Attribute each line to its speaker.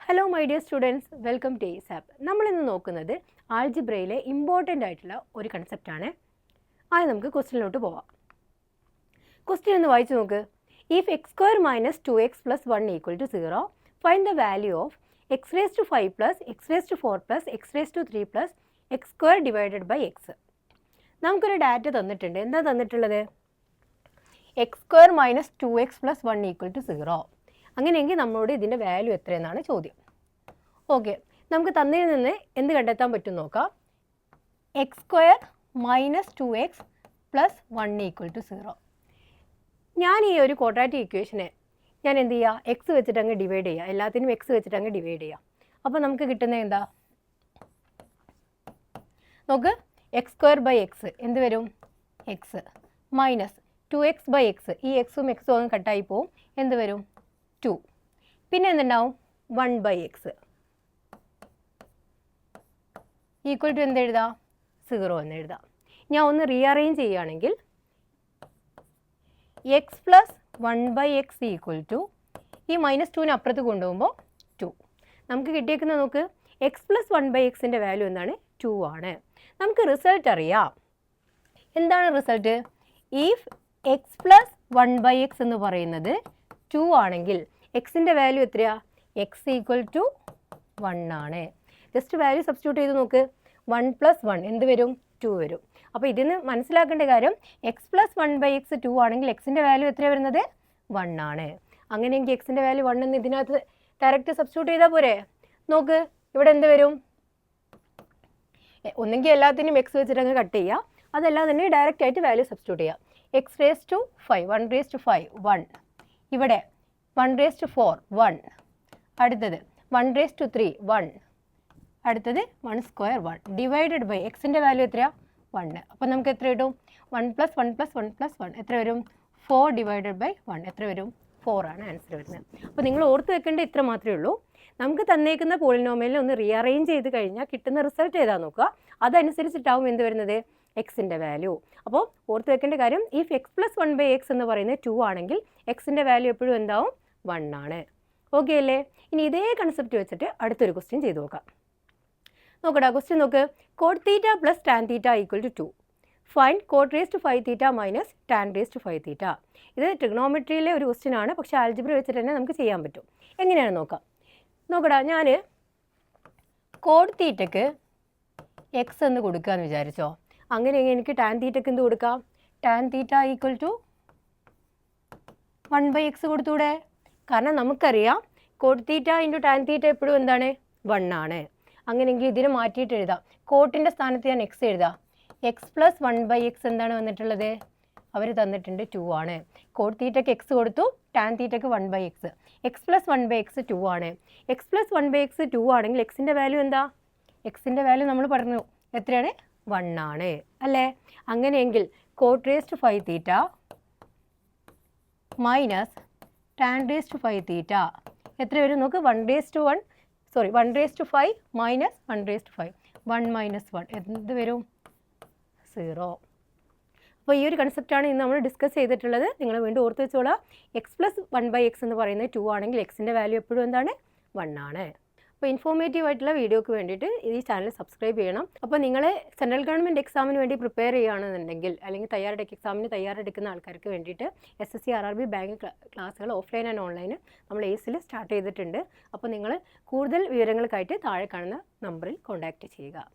Speaker 1: Hello my dear students, welcome to ASAP. നമ്മളിന്ന് നോക്കുന്നത് ആൾജിബ്രയിലെ important ആയിട്ടുള്ള ഒരു കൺസെപ്റ്റാണ്. ആദ്യം നമുക്ക് ക്വസ്റ്റ്യനിലോട്ട് പോവാം. ക്വസ്റ്റ്യൻ ഒന്ന് വായിച്ചു നോക്ക്. If x square minus 2x plus 1 equal to 0, find the value of x raise to 5 plus x raise to 4 plus x raise to 3 plus x square divided by x. നമുക്കൊരു data തന്നിട്ടുണ്ട്. എന്താ തന്നിട്ടുള്ളത്? X square minus 2x plus 1 equal to 0. അങ്ങനെയെങ്കിൽ നമ്മളോട് ഇതിൻ്റെ value എത്രയെന്നാണ് ചോദ്യം. Okay, നമുക്ക് തന്നതിൽ നിന്ന് എന്ത് കണ്ടെത്താൻ പറ്റും നോക്കാം. X square minus 2x plus 1 equal to 0. ഞാൻ ഈ ഒരു ക്വാഡ്രാറ്റിക് ഇക്വേഷനെ ഞാൻ എന്ത് ചെയ്യുക? എക്സ് വെച്ചിട്ട് അങ്ങ് ഡിവൈഡ് ചെയ്യുക. എല്ലാത്തിനും എക്സ് വെച്ചിട്ട് അങ്ങ് ഡിവൈഡ് ചെയ്യുക. അപ്പോൾ നമുക്ക് കിട്ടുന്നത് എന്താ നോക്ക്. എക്സ് സ്ക്വയർ ബൈ എക്സ് എന്ത് വരും? X minus 2x by X, ഈ എക്സും എക്സും അങ്ങ് കട്ടായി പോവും. എന്ത് വരും? 2. പിന്നെ എന്തുണ്ടാവും? 1 ബൈ എക്സ് ഈക്വൽ ടു എന്ത് എഴുതാം? 0 എന്ന് എഴുതാം. ഞാൻ ഒന്ന് റീഅറേഞ്ച് ചെയ്യുകയാണെങ്കിൽ x plus 1 by x equal to ഈ -2നെ അപ്പുറത്ത് കൊണ്ടുപോകുമ്പോൾ 2. നമുക്ക് കിട്ടിയേക്കുന്നത് നോക്ക്. എക്സ് പ്ലസ് 1 ബൈ എക്സിൻ്റെ വാല്യൂ എന്താണ്? 2 ആണ്. നമുക്ക് റിസൾട്ട് അറിയാം. എന്താണ് result? If x plus 1 by x എന്ന് പറയുന്നത് 2 ആണെങ്കിൽ എക്സിൻ്റെ വാല്യൂ എത്രയാ? എക്സ് ഈക്വൽ ടു 1 ആണ്. ജസ്റ്റ് വാല്യൂ സബ്സ്റ്റിറ്റ്യൂട്ട് ചെയ്ത് നോക്ക്. 1 പ്ലസ് 1 എന്ത് വരും? 2 വരും. അപ്പോൾ ഇതിന് മനസ്സിലാക്കേണ്ട കാര്യം, എക്സ് പ്ലസ് 1 ബൈ എക്സ് 2 ആണെങ്കിൽ എക്സിൻ്റെ വാല്യൂ എത്ര വരുന്നത്? 1 ആണ്. അങ്ങനെയെങ്കിൽ എക്സിൻ്റെ വാല്യൂ 1 എന്ന് ഇതിനകത്ത് ഡയറക്റ്റ് സബ്സ്റ്റിറ്റ്യൂട്ട് ചെയ്താൽ പോരെ? നോക്ക്, ഇവിടെ എന്ത് വരും? ഒന്നെങ്കിൽ എല്ലാത്തിനും എക്സ് വെച്ചിട്ട് അങ്ങ് കട്ട് ചെയ്യുക, അതല്ലാതെ തന്നെ ഡയറക്റ്റ് ആയിട്ട് വാല്യൂ സബ്സ്റ്റിറ്റ്യൂട്ട് ചെയ്യുക. X raise to 5, 1 raise to 5 1. ഇവിടെ 1 റേസ് ടു 4 1. അടുത്തത് 1 റേസ് ടു 3 1. അടുത്തത് 1 സ്ക്വയർ 1 ഡിവൈഡഡ് ബൈ എക്സിൻ്റെ വാല്യൂ എത്രയാ? 1. അപ്പോൾ നമുക്ക് എത്ര കിട്ടും? 1 പ്ലസ് 1 പ്ലസ് 1 പ്ലസ് 1 എത്ര വരും? 4 ഡിവൈഡഡ് ബൈ 1 എത്ര വരും? 4 ആണ് ആൻസർ വരുന്നത്. അപ്പോൾ നിങ്ങൾ ഓർത്ത് വെക്കേണ്ട ഇത്ര മാത്രമേ ഉള്ളൂ. നമുക്ക് തന്നേക്കുന്ന പോളിനോമിയലിനെ ഒന്ന് റീഅറേഞ്ച് ചെയ്ത് കഴിഞ്ഞാൽ കിട്ടുന്ന റിസൾട്ട് ഏതാ നോക്കുക. അതനുസരിച്ചിട്ടാവും എന്ത് വരുന്നത്? എക്സിൻ്റെ വാല്യൂ. അപ്പോൾ ഓർത്ത് വെക്കേണ്ട കാര്യം, if x plus 1 by x എന്ന് പറയുന്നത് 2 ആണെങ്കിൽ എക്സിൻ്റെ വാല്യൂ എപ്പോഴും എന്താവും? 1 ആണ്. ഓക്കെ അല്ലേ? ഇനി ഇതേ കൺസെപ്റ്റ് വെച്ചിട്ട് അടുത്തൊരു ക്വസ്റ്റ്യൻ ചെയ്ത് നോക്കാം. നോക്കടാ, ക്വസ്റ്റ്യൻ നോക്ക്. Cot theta plus tan theta equal to 2. Find cot raise to 5 theta minus tan raise to 5 theta. ഇത് ട്രിഗ്നോമെട്രിയിലെ ഒരു ക്വസ്റ്റ്യൻ ആണ്, പക്ഷേ ആൽജിബ്ര വെച്ചിട്ട് തന്നെ നമുക്ക് ചെയ്യാൻ പറ്റും. എങ്ങനെയാണ് നോക്കാം. നോക്കടാ, ഞാൻ കോട്ട് തീറ്റയ്ക്ക് എക്സ് എന്ന് കൊടുക്കാമെന്ന് വിചാരിച്ചോ. അങ്ങനെയെങ്കിൽ എനിക്ക് ടാൻ തീറ്റയ്ക്ക് എന്ത് കൊടുക്കാം? Tan theta equal to 1 by x കൊടുത്തൂടെ? കാരണം നമുക്കറിയാം cot theta into tan theta എപ്പോഴും എന്താണ്? 1 ആണ്. അങ്ങനെയെങ്കിൽ ഇതിന് മാറ്റിയിട്ട് എഴുതാം. കോട്ടിൻ്റെ സ്ഥാനത്ത് ഞാൻ എക്സ് എഴുതാം. എക്സ് പ്ലസ് 1 ബൈ എക്സ് എന്താണ് വന്നിട്ടുള്ളത്? അവർ തന്നിട്ടുണ്ട് 2 ആണ്. കോട്ട് തീറ്റയ്ക്ക് എക്സ് കൊടുത്തു, ടാൻ തീറ്റയ്ക്ക് 1 by x. X plus 1 by x 2 ആണ്. എക്സ് പ്ലസ് 1 ബൈ എക്സ് 2 ആണെങ്കിൽ എക്സിൻ്റെ വാല്യൂ എന്താ? എക്സിൻ്റെ വാല്യൂ നമ്മൾ പറഞ്ഞു എത്രയാണ്? 1 ആണ് അല്ലേ? അങ്ങനെയെങ്കിൽ cot raise to 5 theta minus tan raise to 5 theta എത്ര വരും നോക്ക്? 1 raise to 5 minus 1 raise to 5 1 minus 1 എന്ത് വരും? 0. അപ്പോൾ ഈ ഒരു കൺസെപ്റ്റാണ് ഇന്ന് നമ്മൾ ഡിസ്കസ് ചെയ്തിട്ടുള്ളത്. നിങ്ങൾ വീണ്ടും ഓർത്ത് വെച്ചോളാം. എക്സ് പ്ലസ് 1 ബൈ എക്സ് എന്ന് പറയുന്നത് 2 ആണെങ്കിൽ എക്സിൻ്റെ വാല്യൂ എപ്പോഴും എന്താണ്? 1 ആണ്. അപ്പോൾ ഇൻഫോർമേറ്റീവ് ആയിട്ടുള്ള വീഡിയോക്ക് വേണ്ടിയിട്ട് ഈ ചാനൽ സബ്സ്ക്രൈബ് ചെയ്യണം. അപ്പോൾ നിങ്ങൾ സെൻട്രൽ ഗവൺമെൻറ് എക്സാമിന് വേണ്ടി പ്രിപ്പയർ ചെയ്യുകയാണെന്നുണ്ടെങ്കിൽ, അല്ലെങ്കിൽ എക്സാമിന് തയ്യാറെടുക്കുന്ന ആൾക്കാർക്ക് വേണ്ടിയിട്ട് SSC RRB ബാങ്ക് ക്ലാസ്സുകൾ ഓഫ്ലൈൻ ആൻഡ് ഓൺലൈൻ നമ്മൾ ACEൽ സ്റ്റാർട്ട് ചെയ്തിട്ടുണ്ട്. അപ്പോൾ നിങ്ങൾ കൂടുതൽ വിവരങ്ങൾക്കായിട്ട് താഴെ കാണുന്ന നമ്പറിൽ കോൺടാക്റ്റ് ചെയ്യുക.